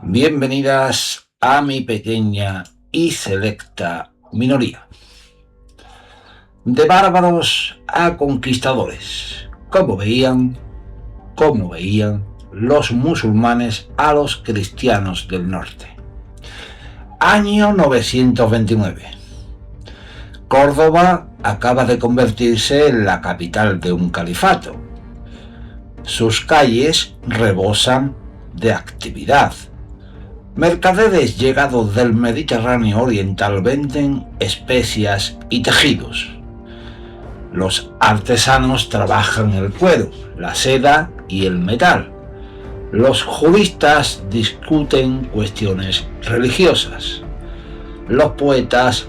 Bienvenidas a mi pequeña y selecta minoría. De bárbaros a conquistadores, ¿cómo veían los musulmanes a los cristianos del norte? Año 929. Córdoba acaba de convertirse en la capital de un califato. Sus calles rebosan de actividad. Mercaderes llegados del Mediterráneo oriental venden especias y tejidos. Los artesanos trabajan el cuero, la seda y el metal. Los juristas discuten cuestiones religiosas. Los poetas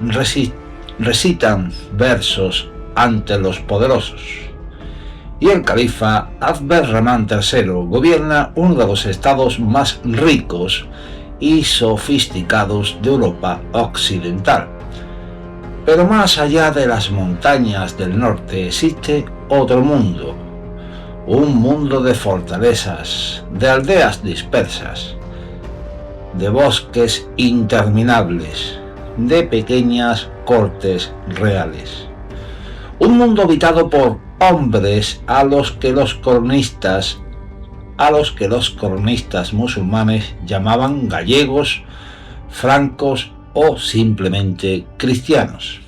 recitan versos ante los poderosos. Y el califa Abd-ar-Rahman III gobierna uno de los estados más ricos y sofisticados de Europa occidental. Pero más allá de las montañas del norte existe otro mundo, un mundo de fortalezas, de aldeas dispersas, de bosques interminables, de pequeñas cortes reales. Un mundo habitado por hombres a los que los cronistas musulmanes llamaban gallegos, francos o simplemente cristianos.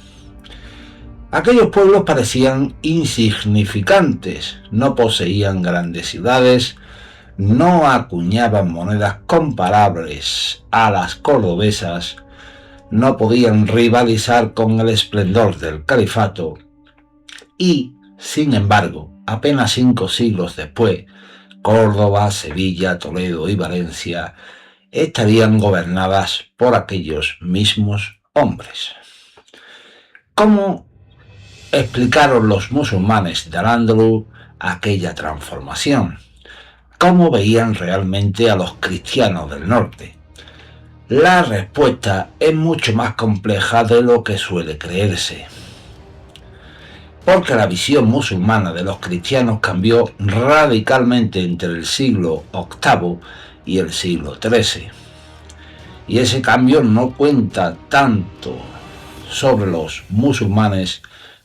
Aquellos pueblos parecían insignificantes, no poseían grandes ciudades, no acuñaban monedas comparables a las cordobesas, no podían rivalizar con el esplendor del califato y, sin embargo, apenas 5 siglos después, Córdoba, Sevilla, Toledo y Valencia estarían gobernadas por aquellos mismos hombres. ¿Cómo explicaron los musulmanes de Al-Ándalus aquella transformación? ¿Cómo veían realmente a los cristianos del norte? La respuesta es mucho más compleja de lo que suele creerse, porque la visión musulmana de los cristianos cambió radicalmente entre el siglo VIII y el siglo XIII. Y ese cambio no cuenta tanto sobre los musulmanes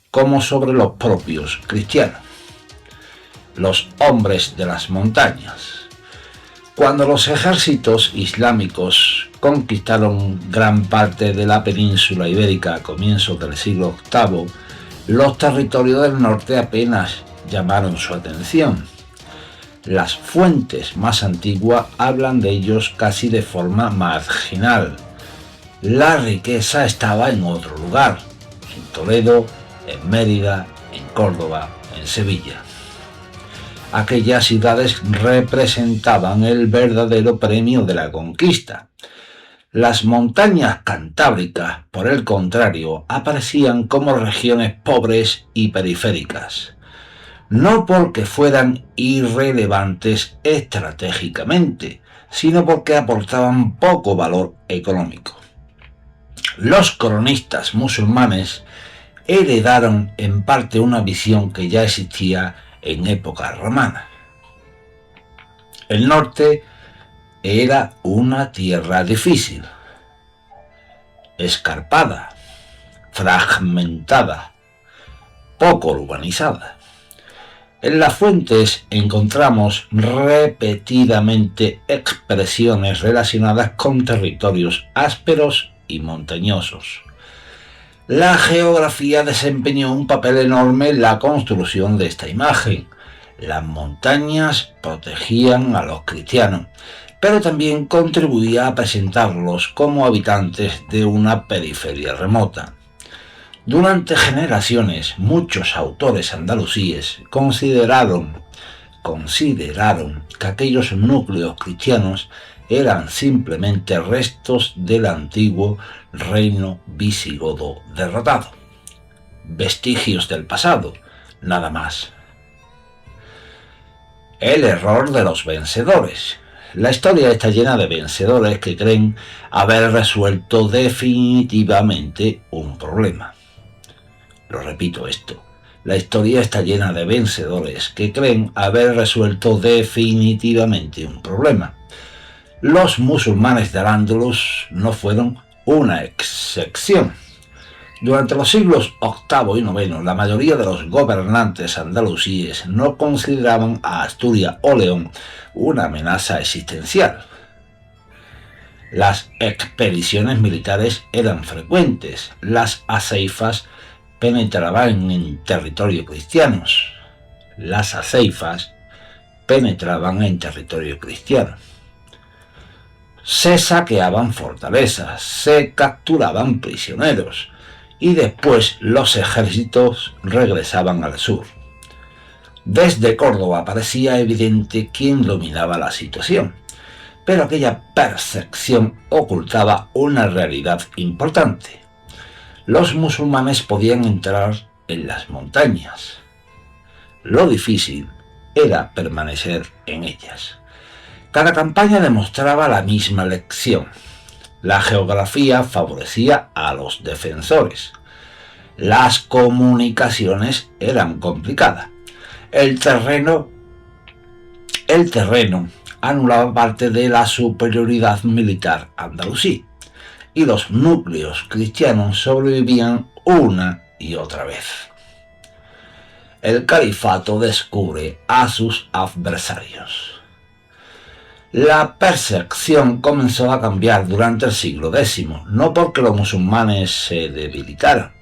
como sobre los propios cristianos, los hombres de las montañas. Cuando los ejércitos islámicos conquistaron gran parte de la península ibérica a comienzos del siglo VIII, los territorios del norte apenas llamaron su atención. Las fuentes más antiguas hablan de ellos casi de forma marginal. La riqueza estaba en otro lugar, en Toledo, en Mérida, en Córdoba, en Sevilla. Aquellas ciudades representaban el verdadero premio de la conquista. Las montañas cantábricas, por el contrario, aparecían como regiones pobres y periféricas, no porque fueran irrelevantes estratégicamente, sino porque aportaban poco valor económico. Los cronistas musulmanes heredaron en parte una visión que ya existía en época romana. El norte era una tierra difícil, escarpada, fragmentada, poco urbanizada. En las fuentes encontramos repetidamente expresiones relacionadas con territorios ásperos y montañosos. La geografía desempeñó un papel enorme en la construcción de esta imagen. Las montañas protegían a los cristianos, pero también contribuía a presentarlos como habitantes de una periferia remota. Durante generaciones, muchos autores andalusíes consideraron que aquellos núcleos cristianos eran simplemente restos del antiguo reino visigodo derrotado. Vestigios del pasado, nada más. El error de los vencedores. La historia está llena de vencedores que creen haber resuelto definitivamente un problema. Lo repito esto. La historia está llena de vencedores que creen haber resuelto definitivamente un problema. Los musulmanes de Al-Ándalus no fueron una excepción. Durante los siglos VIII y IX, la mayoría de los gobernantes andalusíes no consideraban a Asturias o León una amenaza existencial. Las expediciones militares eran frecuentes, las aceifas penetraban en territorios cristianos. Las aceifas penetraban en territorio cristiano. Se saqueaban fortalezas, se capturaban prisioneros y después los ejércitos regresaban al sur. Desde Córdoba parecía evidente quién dominaba la situación, pero aquella percepción ocultaba una realidad importante. Los musulmanes podían entrar en las montañas. Lo difícil era permanecer en ellas. Cada campaña demostraba la misma lección. La geografía favorecía a los defensores. Las comunicaciones eran complicadas. El terreno anulaba parte de la superioridad militar andalusí y los núcleos cristianos sobrevivían una y otra vez. El califato descubre a sus adversarios. La percepción comenzó a cambiar durante el siglo X, no porque los musulmanes se debilitaran,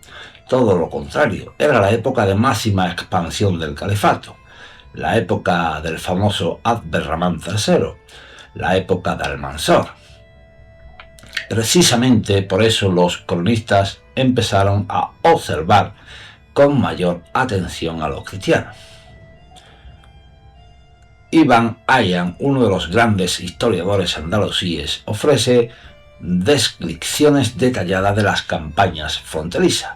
todo lo contrario, era la época de máxima expansión del califato, la época del famoso Abderramán III, la época de Almanzor. Precisamente por eso los cronistas empezaron a observar con mayor atención a los cristianos. Ibn Hayyan, uno de los grandes historiadores andalusíes, ofrece descripciones detalladas de las campañas fronterizas.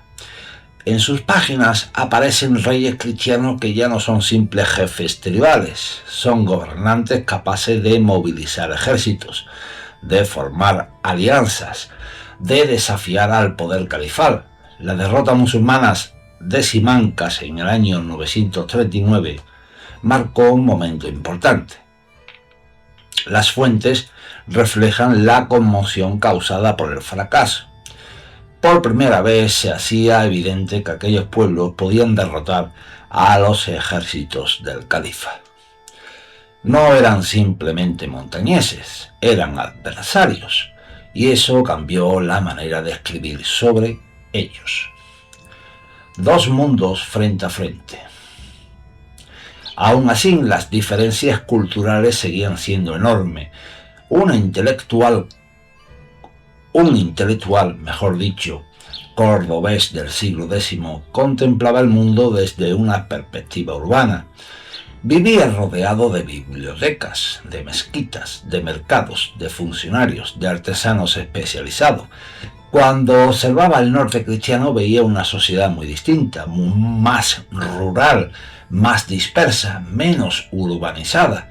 En sus páginas aparecen reyes cristianos que ya no son simples jefes tribales, son gobernantes capaces de movilizar ejércitos, de formar alianzas, de desafiar al poder califal. La derrota musulmana de Simancas en el año 939 marcó un momento importante. Las fuentes reflejan la conmoción causada por el fracaso. Por primera vez se hacía evidente que aquellos pueblos podían derrotar a los ejércitos del califa. No eran simplemente montañeses, eran adversarios, y eso cambió la manera de escribir sobre ellos. Dos mundos frente a frente. Aún así, las diferencias culturales seguían siendo enormes. Un intelectual, cordobés del siglo X, contemplaba el mundo desde una perspectiva urbana. Vivía rodeado de bibliotecas, de mezquitas, de mercados, de funcionarios, de artesanos especializados. Cuando observaba el norte cristiano veía una sociedad muy distinta, más rural, más dispersa, menos urbanizada.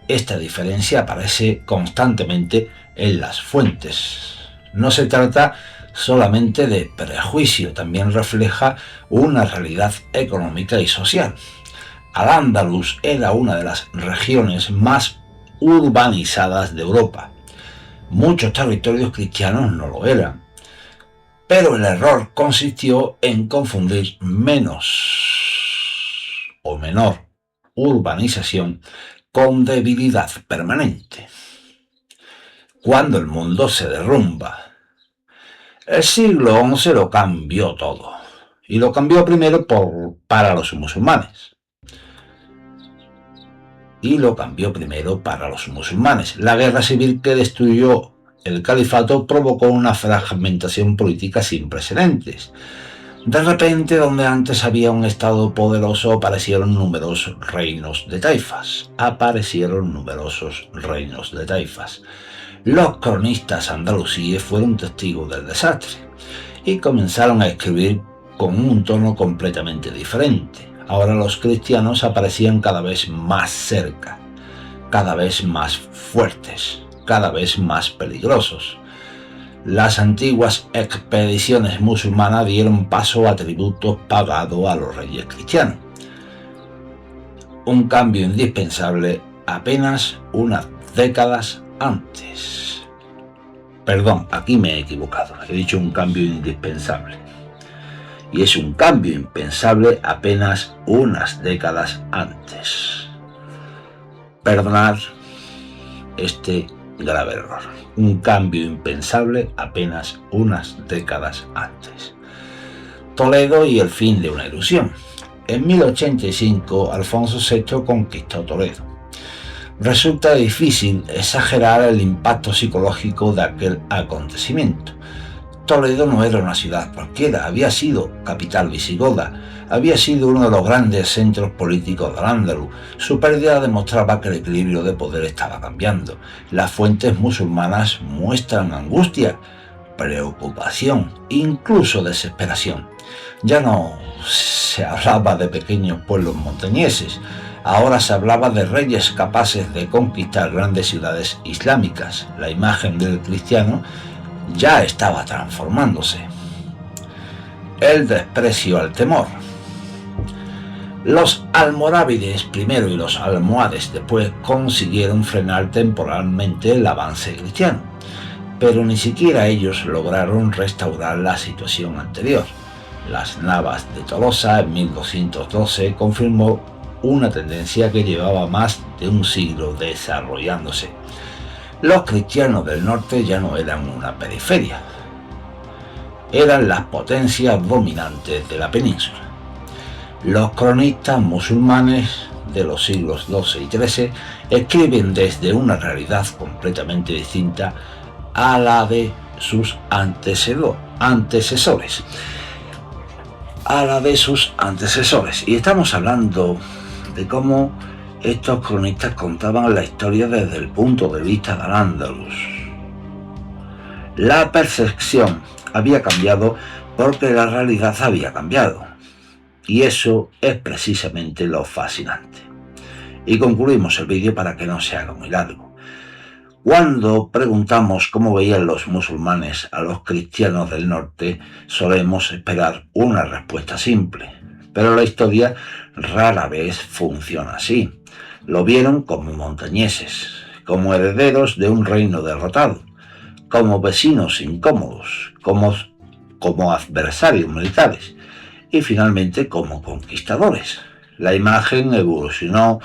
Esta diferencia aparece constantemente en las fuentes. No se trata solamente de prejuicio, también refleja una realidad económica y social. Al-Ándalus era una de las regiones más urbanizadas de Europa. Muchos territorios cristianos no lo eran, pero el error consistió en confundir menor urbanización con debilidad permanente. Cuando el mundo se derrumba, el siglo XI lo cambió todo, y lo cambió primero para los musulmanes. La guerra civil que destruyó el califato provocó una fragmentación política sin precedentes. De repente, donde antes había un estado poderoso, aparecieron numerosos reinos de taifas. Los cronistas andalusíes fueron testigos del desastre y comenzaron a escribir con un tono completamente diferente. Ahora los cristianos aparecían cada vez más cerca, cada vez más fuertes, cada vez más peligrosos. Las antiguas expediciones musulmanas dieron paso a tributos pagados a los reyes cristianos. Un cambio indispensable apenas unas décadas antes. Perdón, aquí me he equivocado. He dicho un cambio indispensable. Y es un cambio impensable apenas unas décadas antes. Perdonad este grave error. Un cambio impensable apenas unas décadas antes. Toledo y el fin de una ilusión. En 1085, Alfonso VI conquistó Toledo. Resulta difícil exagerar el impacto psicológico de aquel acontecimiento. Toledo no era una ciudad cualquiera, había sido capital visigoda, había sido uno de los grandes centros políticos del Al-Ándalus. Su pérdida demostraba que el equilibrio de poder estaba cambiando. Las fuentes musulmanas muestran angustia, preocupación, incluso desesperación. Ya no se hablaba de pequeños pueblos montañeses, ahora se hablaba de reyes capaces de conquistar grandes ciudades islámicas. La imagen del cristiano ya estaba transformándose. El desprecio al temor. Los almorávides primero y los almohades después consiguieron frenar temporalmente el avance cristiano, pero ni siquiera ellos lograron restaurar la situación anterior. Las Navas de Tolosa en 1212 confirmó una tendencia que llevaba más de un siglo desarrollándose. Los cristianos del norte ya no eran una periferia, eran las potencias dominantes de la península. Los cronistas musulmanes de los siglos XII y XIII escriben desde una realidad completamente distinta a la de sus antecesores. Y estamos hablando de cómo estos cronistas contaban la historia desde el punto de vista del Al-Ándalus. La percepción había cambiado porque la realidad había cambiado. Y eso es precisamente lo fascinante. Y concluimos el vídeo para que no se haga muy largo. Cuando preguntamos cómo veían los musulmanes a los cristianos del norte, solemos esperar una respuesta simple. Pero la historia rara vez funciona así. Lo vieron como montañeses, como herederos de un reino derrotado, como vecinos incómodos, como adversarios militares y finalmente como conquistadores. La imagen evolucionó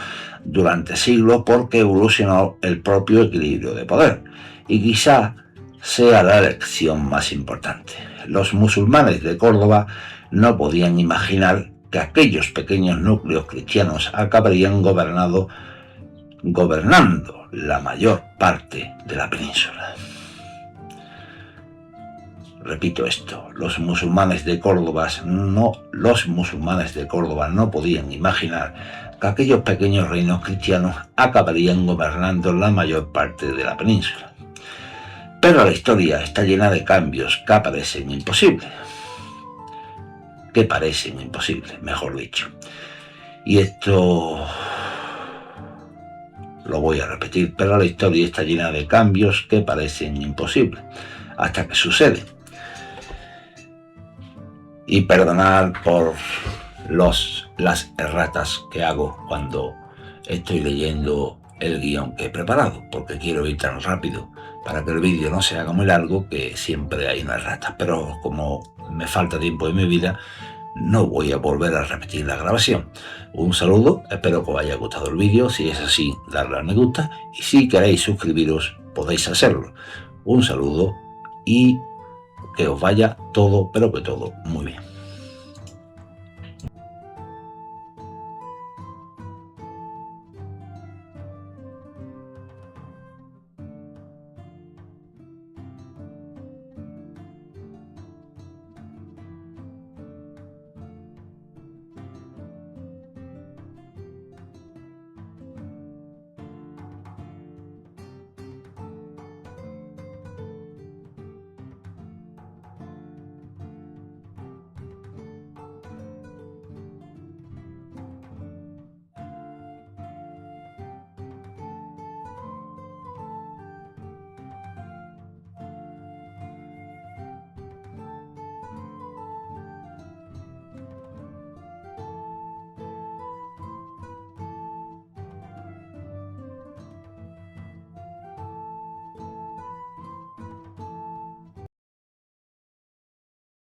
durante siglos porque evolucionó el propio equilibrio de poder y quizá sea la lección más importante. Los musulmanes de Córdoba no podían imaginar que aquellos pequeños núcleos cristianos acabarían gobernando la mayor parte de la península. Repito esto, los musulmanes de Córdoba no podían imaginar que aquellos pequeños reinos cristianos acabarían gobernando la mayor parte de la península. Pero la historia está llena de cambios que parecen imposibles, mejor dicho. Y esto lo voy a repetir, pero la historia está llena de cambios que parecen imposibles, hasta que suceden. Y perdonad por las erratas que hago cuando estoy leyendo el guión que he preparado, porque quiero ir tan rápido para que el vídeo no se haga muy largo que siempre hay unas erratas. Pero como me falta tiempo en mi vida, no voy a volver a repetir la grabación. Un saludo, espero que os haya gustado el vídeo. Si es así, darle al me gusta, y si queréis suscribiros podéis hacerlo. Un saludo y que os vaya todo, pero que todo muy bien.